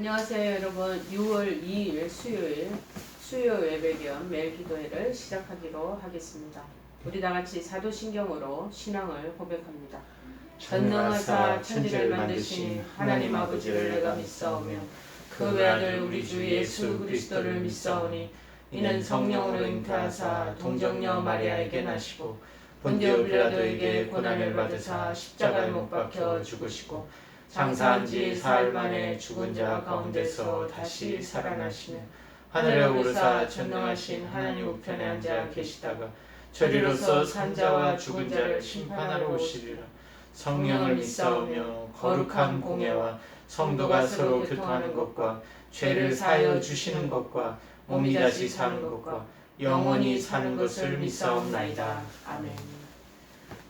안녕하세요 여러분. 6월 2일 수요 예배 겸 매일 기도회를 시작하기로 하겠습니다. 우리 다같이 사도신경으로 신앙을 고백합니다. 전능하사 천지를 만드신 하나님 아버지를 내가 믿사오며 그 외아들 우리 주 예수 그리스도를 믿사오니 이는 성령으로 잉태하사 동정녀 마리아에게 나시고 본디오 빌라도에게 고난을 받으사 십자가에 못 박혀 죽으시고 장사한 지 사흘 만에 죽은 자 가운데서 다시 살아나시며 하늘에 오르사 전능하신 하나님 우편에 앉아 계시다가 저리로서 산자와 죽은 자를 심판하러 오시리라. 성령을 믿사오며 거룩한 공예와 성도가 서로 교통하는 것과 죄를 사하여 주시는 것과 몸이 다시 사는 것과 영원히 사는 것을 믿사옵나이다. 아멘.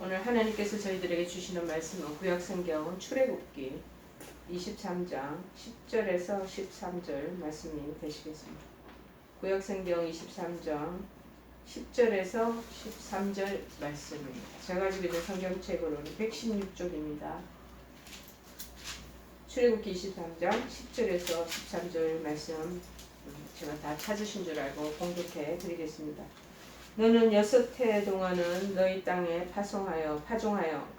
오늘 하나님께서 저희들에게 주시는 말씀은 구약성경 출애굽기 23장 10절에서 13절 말씀이 되시겠습니다. 구약성경 23장 10절에서 13절 말씀입니다. 제가 가지고 있는 성경책으로는 116쪽입니다. 출애굽기 23장 10절에서 13절 말씀 제가 다 찾으신 줄 알고 공독해 드리겠습니다. 너는 6해 동안은 너희 땅에 파종하여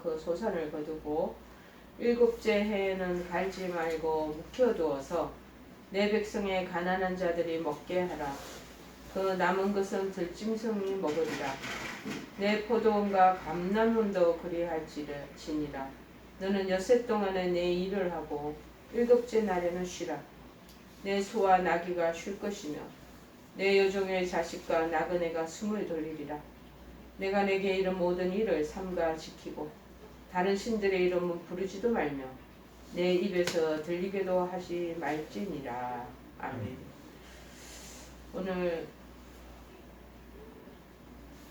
그 소산을 거두고 7째 해에는 갈지 말고 묵혀두어서 내 백성의 가난한 자들이 먹게 하라. 그 남은 것은 들짐승이 먹으리라. 내 포도원과 감람원도 그리할지니라. 너는 6해 동안에 내 일을 하고 7째 날에는 쉬라. 내 소와 나귀가 쉴 것이며 내 여종의 자식과 나그네가 숨을 돌리리라. 내가 내게 이른 모든 일을 삼가 지키고 다른 신들의 이름은 부르지도 말며 내 입에서 들리게도 하지 말지니라. 아멘. 오늘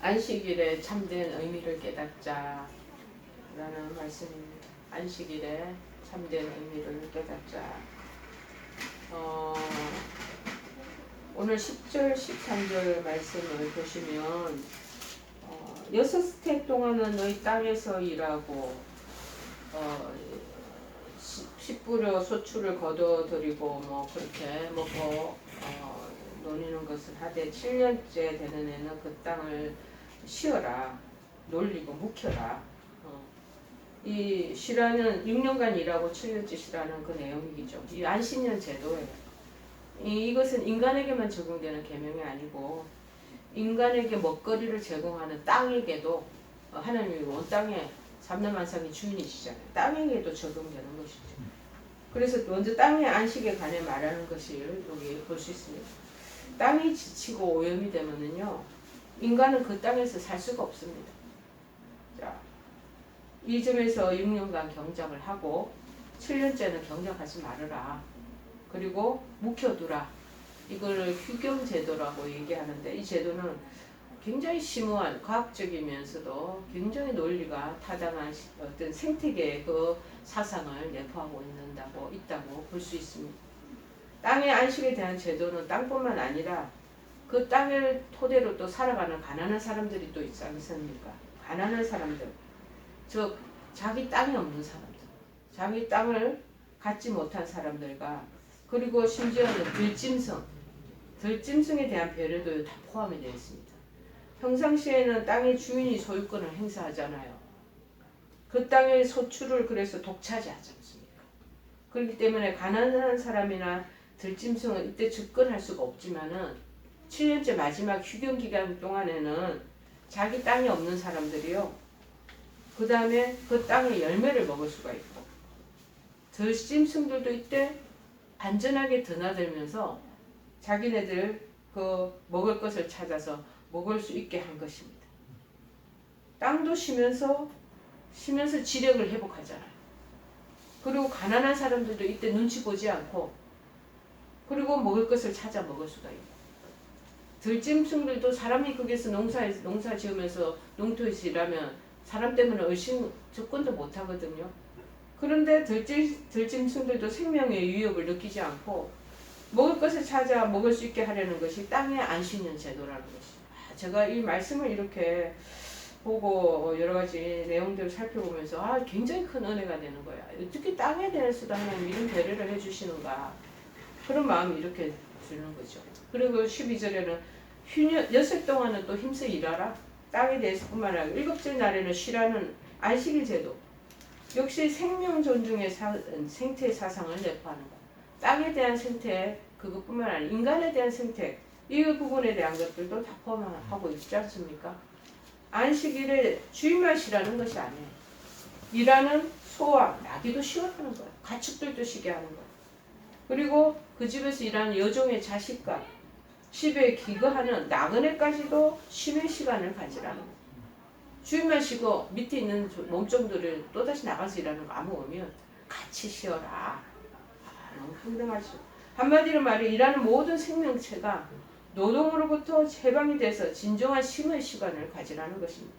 안식일의 참된 의미를 깨닫자 라는 말씀입니다. 안식일의 참된 의미를 깨닫자. 오늘 10절 13절 말씀을 보시면 6해 동안은 너희 땅에서 일하고 씨 뿌려 소출을 거둬들이고 뭐 그렇게 먹고 노리는 것을 하되 7년째 되는 애는 그 땅을 쉬어라. 놀리고 묵혀라. 이 쉬라는 6년간 일하고 7년째 쉬라는 그 내용이죠. 이 안식년 제도예요. 이것은 인간에게만 적용되는 계명이 아니고 인간에게 먹거리를 제공하는 땅에게도 하나님이 온 땅에 삼라만상의 주인이시잖아요. 땅에게도 적용되는 것이죠. 그래서 먼저 땅의 안식에 관해 말하는 것을 여기 볼 수 있습니다. 땅이 지치고 오염이 되면은요, 인간은 그 땅에서 살 수가 없습니다. 자, 이 점에서 6년간 경작을 하고 7년째는 경작하지 말아라. 그리고 묵혀두라. 이걸 휴경제도라고 얘기하는데 이 제도는 굉장히 심오한 과학적이면서도 굉장히 논리가 타당한 어떤 생태계의 그 사상을 내포하고 있다고 볼 수 있습니다. 땅의 안식에 대한 제도는 땅뿐만 아니라 그 땅을 토대로 또 살아가는 가난한 사람들이 또 있지 않습니까? 가난한 사람들, 즉 자기 땅이 없는 사람들, 자기 땅을 갖지 못한 사람들과 그리고 심지어는 들짐승에 대한 배려도 다 포함이 되어 있습니다. 평상시에는 땅의 주인이 소유권을 행사하잖아요. 그 땅의 소출을 그래서 독차지하지 않습니까? 그렇기 때문에 가난한 사람이나 들짐승은 이때 접근할 수가 없지만은 7년째 마지막 휴경 기간 동안에는 자기 땅이 없는 사람들이요. 그 다음에 그 땅의 열매를 먹을 수가 있고 들짐승들도 이때 안전하게 드나들면서 자기네들 그 먹을 것을 찾아서 먹을 수 있게 한 것입니다. 땅도 쉬면서 지력을 회복하잖아요. 그리고 가난한 사람들도 이때 눈치 보지 않고 그리고 먹을 것을 찾아 먹을 수가 있고 들짐승들도 사람이 거기서 농사 지으면서 농토에서 일하면 사람 때문에 얼씬 접근도 못 하거든요. 그런데 들짐승들도 생명의 위협을 느끼지 않고 먹을 것을 찾아 먹을 수 있게 하려는 것이 땅의 안식년 제도라는 것이죠. 제가 이 말씀을 이렇게 보고 여러 가지 내용들을 살펴보면서 굉장히 큰 은혜가 되는 거야. 어떻게 땅에 대해서도 하나님 이런 배려를 해주시는가. 그런 마음이 이렇게 드는 거죠. 그리고 12절에는 휴년 엿새 동안은 또 힘써 일하라. 땅에 대해서뿐만 아니라 일곱째 날에는 쉬라는 안식일 제도. 역시 생명 존중의 생태 사상을 내포하는 것. 땅에 대한 생태 그것뿐만 아니라 인간에 대한 생태 이 부분에 대한 것들도 다 포함하고 있지 않습니까? 안식일에 주일만 쉬라는 것이 아니에요. 일하는 소와 나귀도 쉬어라는 거예요. 가축들도 쉬게 하는 거예요. 그리고 그 집에서 일하는 여종의 자식과 집에 기거하는 나그네까지도 쉼의 시간을 가지라는 거예요. 주일만 쉬고 밑에 있는 몸종들을 또다시 나가서 일하는 거 아무 의미는 같이 쉬어라. 너무 평등하죠. 한마디로 말해 일하는 모든 생명체가 노동으로부터 해방이 돼서 진정한 쉼의 시간을 가지라는 것입니다.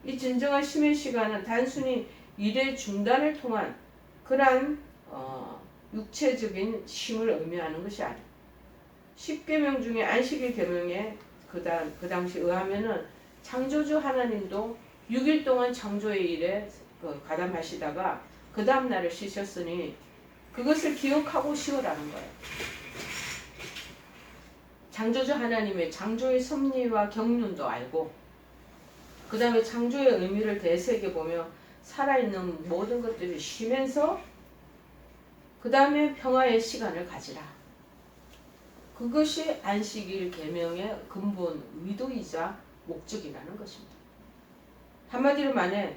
이 진정한 쉼의 시간은 단순히 일의 중단을 통한 그러한 육체적인 쉼을 의미하는 것이 아니에요. 10계명 중에 안식일 계명에 그 당시 의하면은 창조주 하나님도 6일 동안 창조의 일에 가담하시다가 그 다음 날을 쉬셨으니 그것을 기억하고 쉬어라는 거예요. 창조주 하나님의 창조의 섭리와 경륜도 알고 그 다음에 창조의 의미를 되새겨보며 살아있는 모든 것들을 쉬면서 그 다음에 평화의 시간을 가지라. 그것이 안식일 계명의 근본 의도이자 목적이라는 것입니다. 한마디로 말해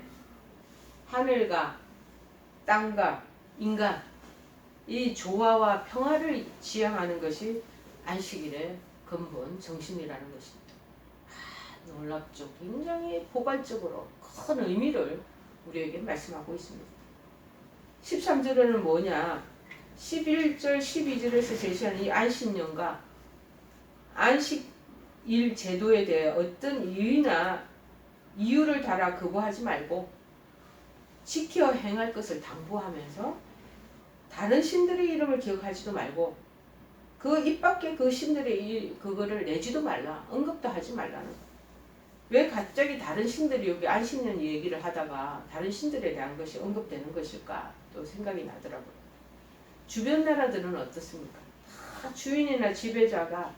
하늘과 땅과 인간 이 조화와 평화를 지향하는 것이 안식일의 근본 정신이라는 것입니다. 놀랍죠. 굉장히 포괄적으로 큰 의미를 우리에게 말씀하고 있습니다. 13절에는 뭐냐? 11절, 12절에서 제시하는 이 안식년과 안식일 제도에 대해 어떤 이유를 달아 거부하지 말고 지켜 행할 것을 당부하면서 다른 신들의 이름을 기억하지도 말고 그 입 밖에 그 신들의 그거를 내지도 말라. 언급도 하지 말라는 거예요. 왜 갑자기 다른 신들이 여기 안식년 얘기를 하다가 다른 신들에 대한 것이 언급되는 것일까 또 생각이 나더라고요. 주변 나라들은 어떻습니까? 다 주인이나 지배자가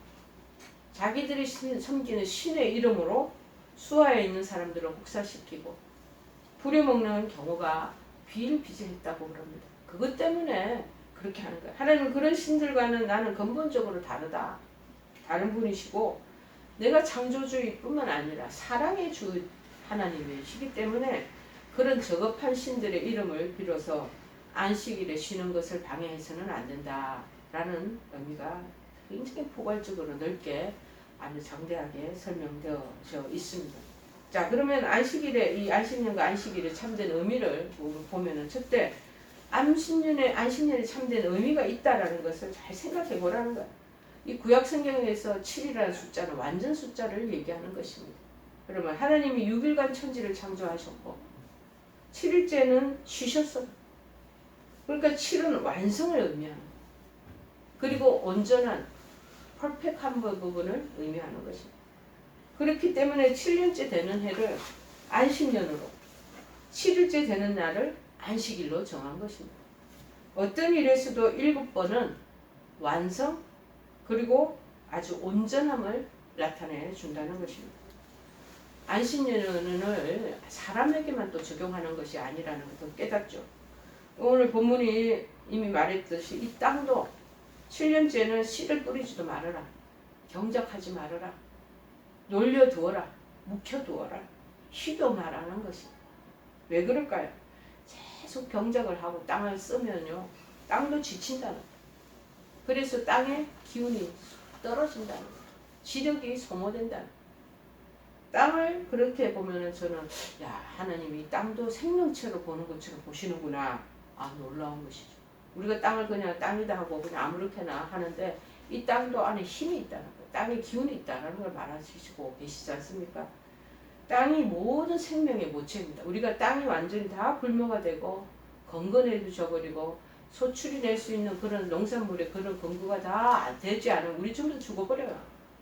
자기들이 섬기는 신의 이름으로 수하에 있는 사람들을 혹사시키고 부려먹는 경우가 비일비재했다고 그럽니다. 그것 때문에 그렇게 하는 거예요. 하나님은 그런 신들과는 나는 근본적으로 다르다. 다른 분이시고 내가 창조주의뿐만 아니라 사랑의 주 하나님이시기 때문에 그런 저급한 신들의 이름을 빌어서 안식일에 쉬는 것을 방해해서는 안 된다라는 의미가 굉장히 포괄적으로 넓게 아주 장대하게 설명되어져 있습니다. 자, 그러면 이 안식년과 안식일의 참된 의미를 보면은 첫째 안식년에 참된 의미가 있다라는 것을 잘 생각해 보라는 거예요. 이 구약 성경에서 7이라는 숫자는 완전 숫자를 얘기하는 것입니다. 그러면 하나님이 6일간 천지를 창조하셨고 7일째는 쉬셨어. 그러니까 7은 완성을 의미하는 거예요. 그리고 온전한 퍼펙트한 부분을 의미하는 것입니다. 그렇기 때문에 7년째 되는 해를 안식년으로 7일째 되는 날을 안식일로 정한 것입니다. 어떤 일에서도 7번은 완성 그리고 아주 온전함을 나타내 준다는 것입니다. 안식년을 사람에게만 또 적용하는 것이 아니라는 것을 깨닫죠. 오늘 본문이 이미 말했듯이 이 땅도 7년째는 씨를 뿌리지도 말아라. 경작하지 말아라. 놀려두어라. 묵혀두어라. 쉬도 말하는 것입니다. 왜 그럴까요? 계속 경작을 하고 땅을 쓰면요. 땅도 지친다는 거예요. 그래서 땅의 기운이 떨어진다는 거예요. 지력이 소모된다는 거예요. 땅을 그렇게 보면은 저는 하나님이 땅도 생명체로 보는 것처럼 보시는구나. 놀라운 것이죠. 우리가 땅을 그냥 땅이다 하고 그냥 아무렇게나 하는데 이 땅도 안에 힘이 있다는 거예요. 땅에 기운이 있다는 걸 말하시고 계시지 않습니까? 땅이 모든 생명의 모체입니다. 우리가 땅이 완전히 다 불모가 되고 건건해져 버리고 소출이 낼 수 있는 그런 농산물의 그런 근거가 다 되지 않으면 우리 전부 다 죽어버려요.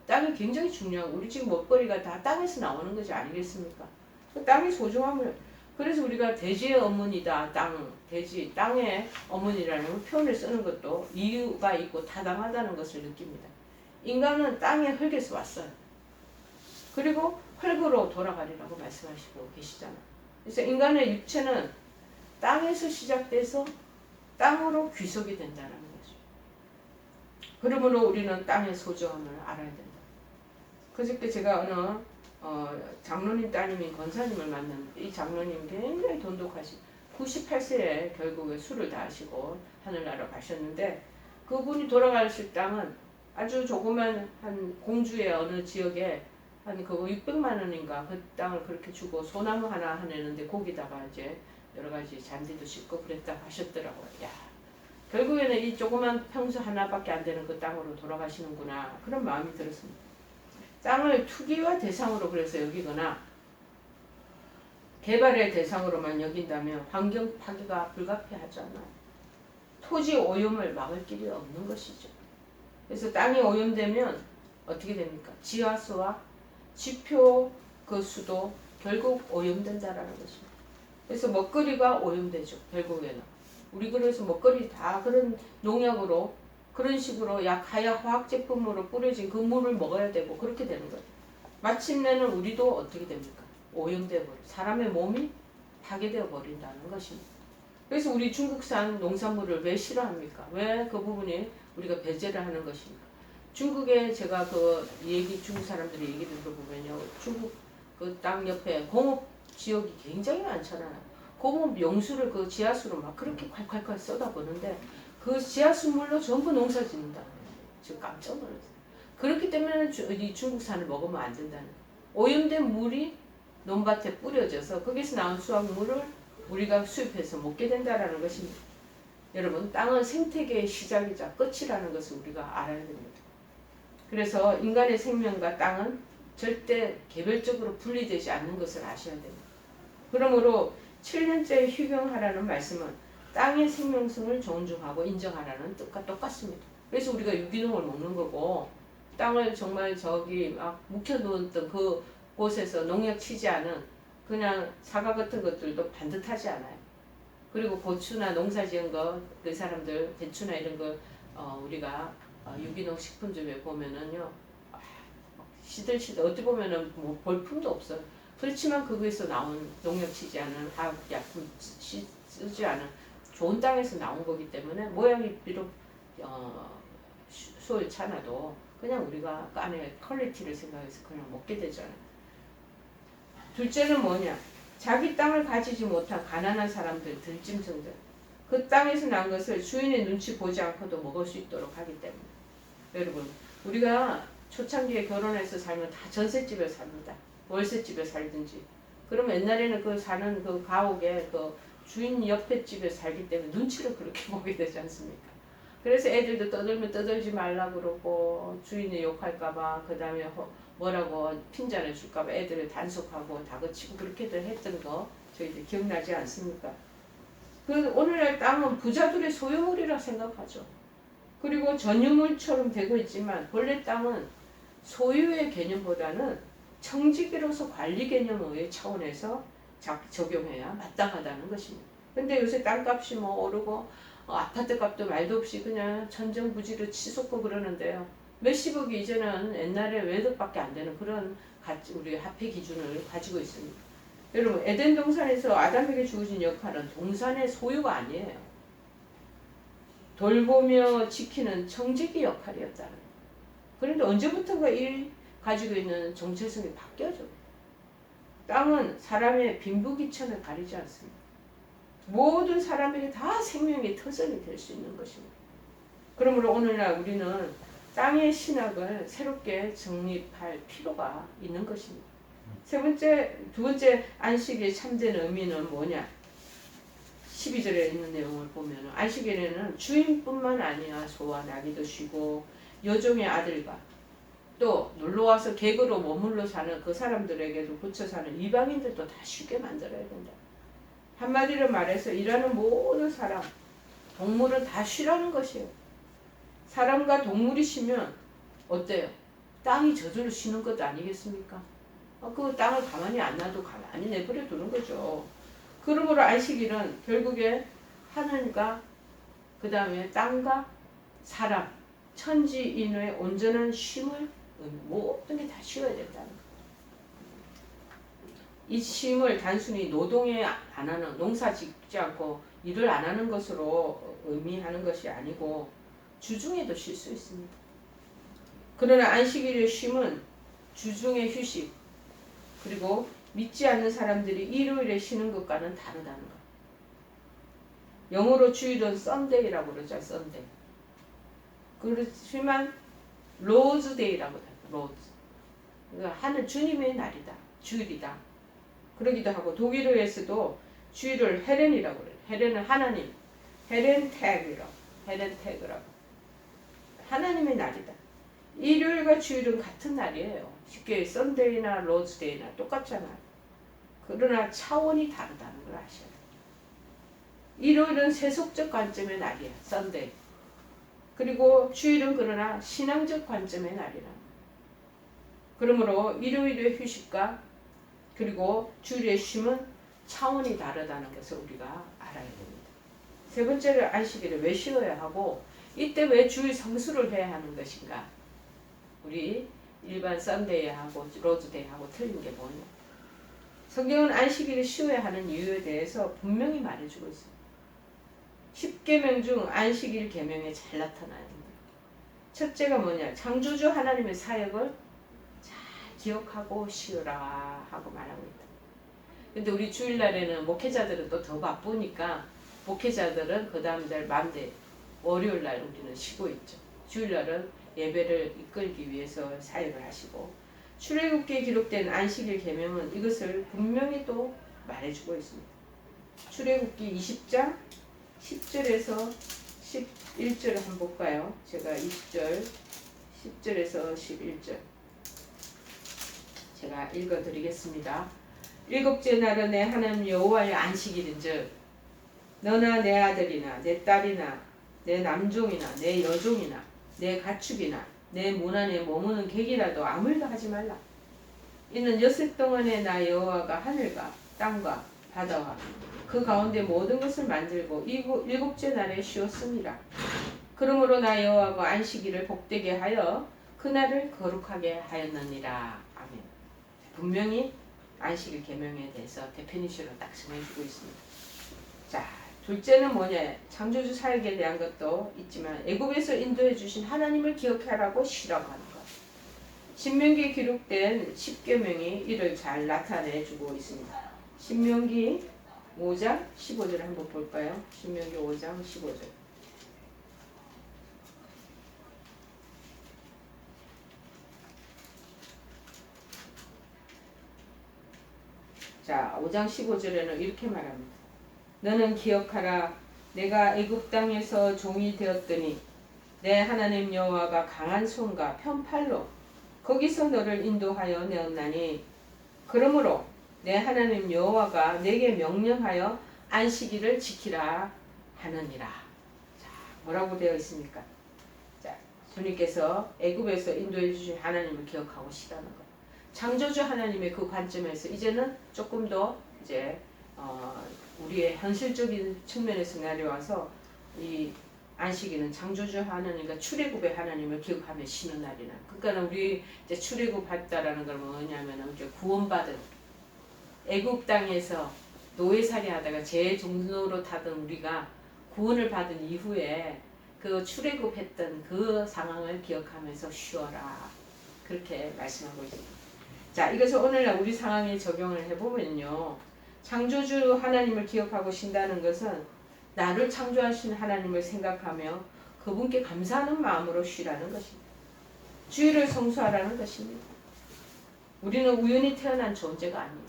땅이 굉장히 중요하고 우리 지금 먹거리가 다 땅에서 나오는 것이 아니겠습니까? 그 땅의 소중함을 그래서 우리가 대지의 어머니다, 대지, 땅의 어머니라는 표현을 쓰는 것도 이유가 있고 타당하다는 것을 느낍니다. 인간은 땅의 흙에서 왔어요. 그리고 흙으로 돌아가리라고 말씀하시고 계시잖아요. 그래서 인간의 육체는 땅에서 시작돼서 땅으로 귀속이 된다는 거죠. 그러므로 우리는 땅의 소중함을 알아야 된다. 그저께 제가 어느 장로님 따님인 권사님을 만났는데 이 장로님 굉장히 돈독하신 98세에 결국에 술을 다 하시고 하늘나라 가셨는데 그분이 돌아가실 땅은 아주 조그만 한 공주의 어느 지역에 한 그거 600만 원인가 그 땅을 그렇게 주고 소나무 하나 하내는데 거기다가 이제 여러 가지 잔디도 싣고 그랬다고 하셨더라고요. 야, 결국에는 이 조그만 평수 하나밖에 안 되는 그 땅으로 돌아가시는구나 그런 마음이 들었습니다. 땅을 투기와 대상으로 그래서 여기거나 개발의 대상으로만 여긴다면 환경 파괴가 불가피하잖아요. 토지 오염을 막을 길이 없는 것이죠. 그래서 땅이 오염되면 어떻게 됩니까? 지하수와 지표 그 수도 결국 오염된다라는 것입니다. 그래서 먹거리가 오염되죠. 결국에는 우리 그래서 먹거리 다 그런 농약으로 그런 식으로 하약 화학 제품으로 뿌려진 그 물을 먹어야 되고 그렇게 되는 거예요. 마침내는 우리도 어떻게 됩니까? 오염되어 버려. 사람의 몸이 파괴되어 버린다는 것입니다. 그래서 우리 중국산 농산물을 왜 싫어합니까? 왜 그 부분이 우리가 배제를 하는 것입니까? 중국에 제가 중국 사람들이 얘기를 들어보면요. 중국 그 땅 옆에 공업 지역이 굉장히 많잖아요. 공업 용수를 그 지하수로 막 그렇게 콸콸콸 쏟아부는데 그 지하수물로 전부 농사 짓는다. 지금 깜짝 놀랐어요. 그렇기 때문에 이 중국산을 먹으면 안 된다는 거예요. 오염된 물이 논밭에 뿌려져서 거기서 나온 수확물을 우리가 수입해서 먹게 된다는 것입니다. 여러분, 땅은 생태계의 시작이자 끝이라는 것을 우리가 알아야 됩니다. 그래서 인간의 생명과 땅은 절대 개별적으로 분리되지 않는 것을 아셔야 됩니다. 그러므로 7년째 휴경하라는 말씀은 땅의 생명성을 존중하고 인정하라는 뜻과 똑같습니다. 그래서 우리가 유기농을 먹는 거고 땅을 정말 저기 막 묵혀놓았던 그 곳에서 농약 치지 않은 그냥 사과 같은 것들도 반듯하지 않아요. 그리고 고추나 농사 지은 거, 그 사람들 대추나 이런 거 우리가 유기농 식품점에 보면은요, 시들시들 어떻게 보면은 뭐 볼품도 없어요. 그렇지만 거기서 나온 농약 치지 않은 화학약품 쓰지 않은 좋은 땅에서 나온 거기 때문에 모양이 비록 수월찮아도 그냥 우리가 그 안에 퀄리티를 생각해서 그냥 먹게 되잖아요. 둘째는 뭐냐? 자기 땅을 가지지 못한 가난한 사람들, 들짐승들. 그 땅에서 난 것을 주인의 눈치 보지 않고도 먹을 수 있도록 하기 때문에. 여러분, 우리가 초창기에 결혼해서 살면 다 전셋집에 삽니다. 월세집에 살든지. 그럼 옛날에는 그 사는 그 가옥에 그 주인 옆에 집에 살기 때문에 눈치를 그렇게 보게 되지 않습니까? 그래서 애들도 떠들면 떠들지 말라 그러고 주인이 욕할까봐 그 다음에 뭐라고 핀잔을 줄까봐 애들을 단속하고 다그치고 그렇게들 했던 거 저희들 기억나지 않습니까? 그 오늘날 땅은 부자들의 소유물이라 생각하죠. 그리고 전유물처럼 되고 있지만 본래 땅은 소유의 개념보다는 청지기로서 관리 개념의 차원에서 적용해야 마땅하다는 것입니다. 근데 요새 땅값이 뭐 오르고 아파트 값도 말도 없이 그냥 천정부지로 치솟고 그러는데요. 몇십억이 이제는 옛날에 외덕밖에 안 되는 그런 우리 화폐 기준을 가지고 있습니다. 여러분, 에덴 동산에서 아담에게 주어진 역할은 동산의 소유가 아니에요. 돌보며 지키는 청지기 역할이었다는 거예요. 그런데 언제부턴가 이 가지고 있는 정체성이 바뀌어져. 땅은 사람의 빈부귀천을 가리지 않습니다. 모든 사람에게 다 생명의 터전이 될 수 있는 것입니다. 그러므로 오늘날 우리는 땅의 신학을 새롭게 정립할 필요가 있는 것입니다. 두 번째 안식의 참된 의미는 뭐냐? 12절에 있는 내용을 보면 안식일에는 주인뿐만 아니라 소와 나귀도 쉬고 여종의 아들과 또 놀러와서 객으로 머물러 사는 그 사람들에게도 붙여 사는 이방인들도 다 쉬게 만들어야 된다. 한마디로 말해서 일하는 모든 사람, 동물은 다 쉬라는 것이에요. 사람과 동물이 쉬면 어때요? 땅이 저절로 쉬는 것 아니겠습니까? 그 땅을 가만히 안 놔도 가만히 내버려 두는 거죠. 그러므로 안식일은 결국에 하늘과 그 다음에 땅과 사람, 천지인의 온전한 쉼을 모든 게 다 쉬어야 된다는 거예요. 이 쉼을 단순히 노동에 안 하는, 농사 짓지 않고 일을 안 하는 것으로 의미하는 것이 아니고 주중에도 쉴 수 있습니다. 그러나 안식일의 쉼은 주중의 휴식, 그리고 믿지 않는 사람들이 일요일에 쉬는 것과는 다르다는 것. 영어로 주일은 썬데이라고 그러죠. 썬데이. 그렇지만 로즈데이라고 해요. 로즈. 그러니까 하늘 주님의 날이다. 주일이다. 그러기도 하고 독일어에서도 주일을 헤렌이라고 그래요. 헤렌은 하나님. 헤렌태그라고. 헤렌태그라고. 하나님의 날이다. 일요일과 주일은 같은 날이에요. 쉽게 썬데이나 로즈데이나 똑같잖아요. 그러나 차원이 다르다는 걸 아셔야 돼요. 일요일은 세속적 관점의 날이야. 썬데이. 그리고 주일은 그러나 신앙적 관점의 날이라. 그러므로 일요일의 휴식과 그리고 주일의 쉼은 차원이 다르다는 것을 우리가 알아야 됩니다. 세 번째로 안식일을 왜 쉬어야 하고 이때 왜 주일 성수를 해야 하는 것인가? 우리 일반 썬데이하고 로즈데이하고 틀린 게 뭐냐? 성경은 안식일을 쉬어야 하는 이유에 대해서 분명히 말해주고 있습니다. 10계명 중 안식일 계명에 잘 나타나야 됩니다. 첫째가 뭐냐? 창조주 하나님의 사역을 잘 기억하고 쉬어라 하고 말하고 있다. 근데 우리 주일날에는 목회자들은 또 더 바쁘니까 목회자들은 그 다음 날 만대 월요일날 우리는 쉬고 있죠. 주일날은 예배를 이끌기 위해서 사역을 하시고 출애굽기에 기록된 안식일 계명은 이것을 분명히 또 말해주고 있습니다. 출애굽기 20장 10절에서 11절을 한번 볼까요? 제가 20절 10절에서 11절 제가 읽어드리겠습니다. 일곱째 날은 내 하나님 여호와의 안식일인즉 너나 내 아들이나 내 딸이나 내 남종이나 내 여종이나 내 가축이나 내 문 안에 머무는 객이라도 아무 일도 하지 말라. 이는 엿새 동안에 나 여호와가 하늘과 땅과 바다와 그 가운데 모든 것을 만들고 일곱째 날에 쉬었습니다. 그러므로 나 여호와가 안식일을 복되게 하여 그날을 거룩하게 하였느니라. 아멘. 분명히 안식일 계명에 대해서 데피니션을 딱 정해주고 있습니다. 자, 둘째는 뭐냐? 창조주 사역에 대한 것도 있지만 애굽에서 인도해 주신 하나님을 기억하라고 쉬라고 하는 것. 신명기에 기록된 10계명이 이를 잘 나타내 주고 있습니다. 신명기 5장 15절 한번 볼까요? 신명기 5장 15절. 자, 5장 15절에는 이렇게 말합니다. 너는 기억하라. 내가 애굽 땅에서 종이 되었더니 내 하나님 여호와가 강한 손과 편팔로 거기서 너를 인도하여 내었나니 그러므로 내 하나님 여호와가 내게 명령하여 안식일을 지키라 하느니라. 자, 뭐라고 되어 있습니까? 자, 주님께서 애굽에서 인도해 주신 하나님을 기억하고 쉬라는 것. 창조주 하나님의 그 관점에서 이제는 조금 더 이제 우리의 현실적인 측면에서 내려와서 이 안식일은 창조주 하나님과 출애굽의 하나님을 기억하며 쉬는 날이나. 그러니까 우리 이제 출애굽했다라는 걸 뭐냐면은 이제 구원받은 애굽 땅에서 노예살이 하다가 재종노로 타던 우리가 구원을 받은 이후에 그 출애굽했던 그 상황을 기억하면서 쉬어라. 그렇게 말씀하고 있습니다. 자, 이것을 오늘날 우리 상황에 적용을 해보면요. 창조주 하나님을 기억하고 쉰다는 것은 나를 창조하신 하나님을 생각하며 그분께 감사하는 마음으로 쉬라는 것입니다. 주일을 성수하라는 것입니다. 우리는 우연히 태어난 존재가 아니에요.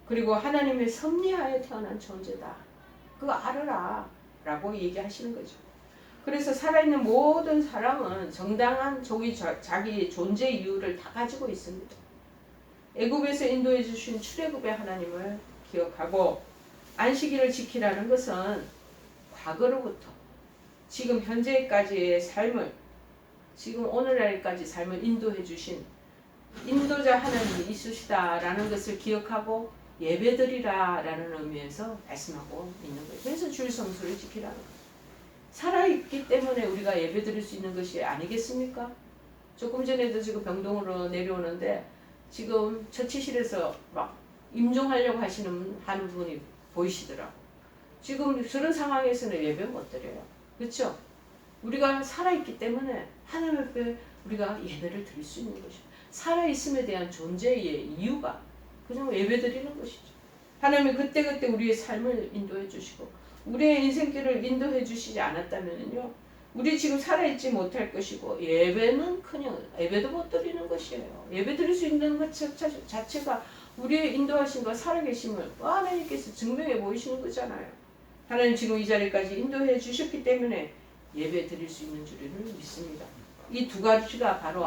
그리고 하나님의 섭리하에 태어난 존재다. 그거 알아라 라고 얘기하시는 거죠. 그래서 살아있는 모든 사람은 정당한 자기 존재 이유를 다 가지고 있습니다. 애굽에서 인도해 주신 출애굽의 하나님을 기억하고 안식일을 지키라는 것은 과거로부터 지금 현재까지의 삶을 지금 오늘날까지 삶을 인도해 주신 인도자 하나님이 있으시다라는 것을 기억하고 예배드리라라는 의미에서 말씀하고 있는 거예요. 그래서 주일 성수를 지키라는 거예요. 살아있기 때문에 우리가 예배드릴 수 있는 것이 아니겠습니까? 조금 전에도 지금 병동으로 내려오는데 지금 처치실에서 막 임종하려고 하는 분이 보이시더라고. 지금 그런 상황에서는 예배 못 드려요. 그렇죠? 우리가 살아있기 때문에 하나님 앞에 우리가 예배를 드릴 수 있는 것이죠. 살아있음에 대한 존재의 이유가 그냥 예배 드리는 것이죠. 하나님이 그때그때 우리의 삶을 인도해 주시고 우리의 인생길을 인도해 주시지 않았다면요, 우리 지금 살아있지 못할 것이고 예배는 그냥 예배도 못 드리는 것이에요. 예배 드릴 수 있는 것 자체가 우리의 인도하심과 살아계심을 하나님께서 증명해 보이시는 거잖아요. 하나님 지금 이 자리까지 인도해 주셨기 때문에 예배 드릴 수 있는 줄을 믿습니다. 이 두 가지가 바로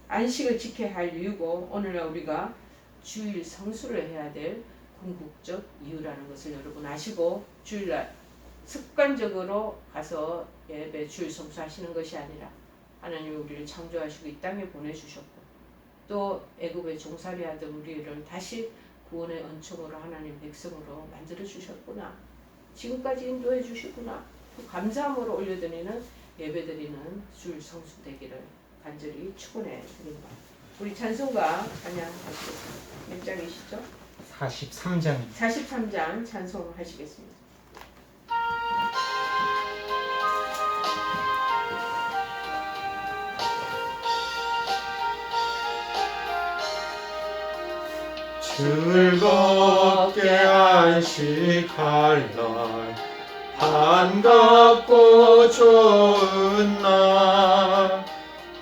안식을 지켜야 할 이유고 오늘날 우리가 주일 성수를 해야 될 궁극적 이유라는 것을 여러분 아시고 주일날 습관적으로 가서 예배 주일 성수하시는 것이 아니라 하나님이 우리를 창조하시고 이 땅에 보내주셨고 또 애굽에 종살이 하던 우리를 다시 구원의 은총으로 하나님 백성으로 만들어 주셨구나. 지금까지 인도해 주시구나. 감사함으로 올려드리는 예배드리는 주일 성수 되기를 간절히 축원해 드립니다. 우리 찬송가 찬양하시겠습니다. 몇 장이시죠? 43장 43장 찬송하시겠습니다. 즐겁게 안식할 날 반갑고 좋은 날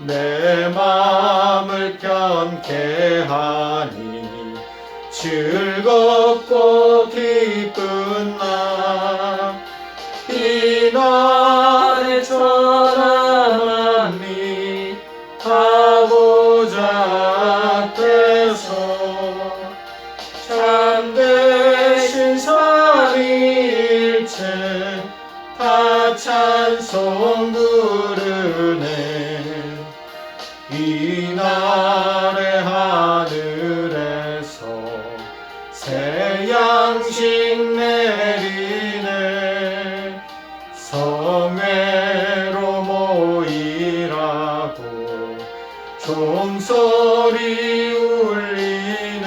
내 마음을 편케 하니 즐겁고 기쁜 날 이 날에 천한 만미 하고자 앞에서 참되신 삼위일체 다 찬송 부르네. 이날의 하늘에서 새 양식 내리네. 성회로 모이라고 종소리 울리네.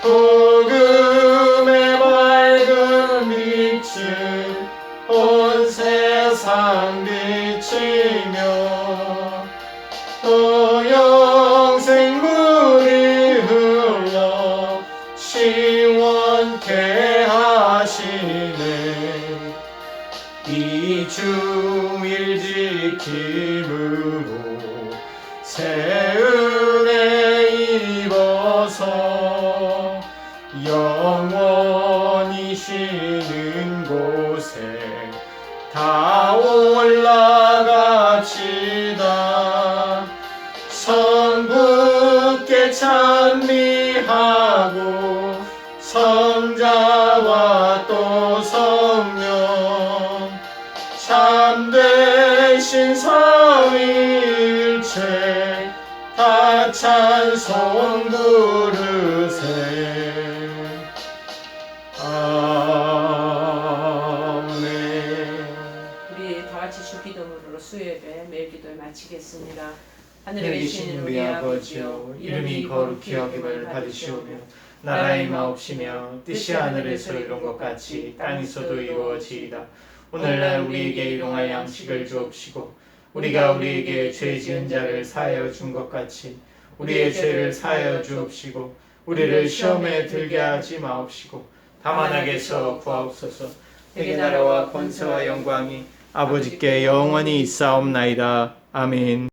복음의 밝은 빛을 온 세상 비치며 또 영생물이 흘러 시원케 하시네. 이 주일 지킴으로 새 은혜 입어서 영원히 쉬는 곳에 다 올라갑시다. 성부께 찬미하고 성자와 또 성령 참되신 삼위일체 다 찬송 부르세. 아멘. 우리 다 같이 주 기도문으로 수요예배 매일 기도를 마치겠습니다. 하늘에 하늘에 계신 계신 우리 우리 아버지여 아버지여 이름이 거룩히 여김을 받으시오며 나라의 마옵시며 뜻이 하늘에서 이룬 것 같이 땅에서도 이루어지이다. 오늘날 우리에게 일용할 양식을 주옵시고 우리가 우리에게 죄 지은 자를 사하여 준 것 같이 우리의 죄를 사하여 주옵시고 우리를 시험에 들게 하지 마옵시고 다만 악에서 구하옵소서. 대개 나라와 권세와 영광이 아버지께 영원히 있사옵나이다. 아멘.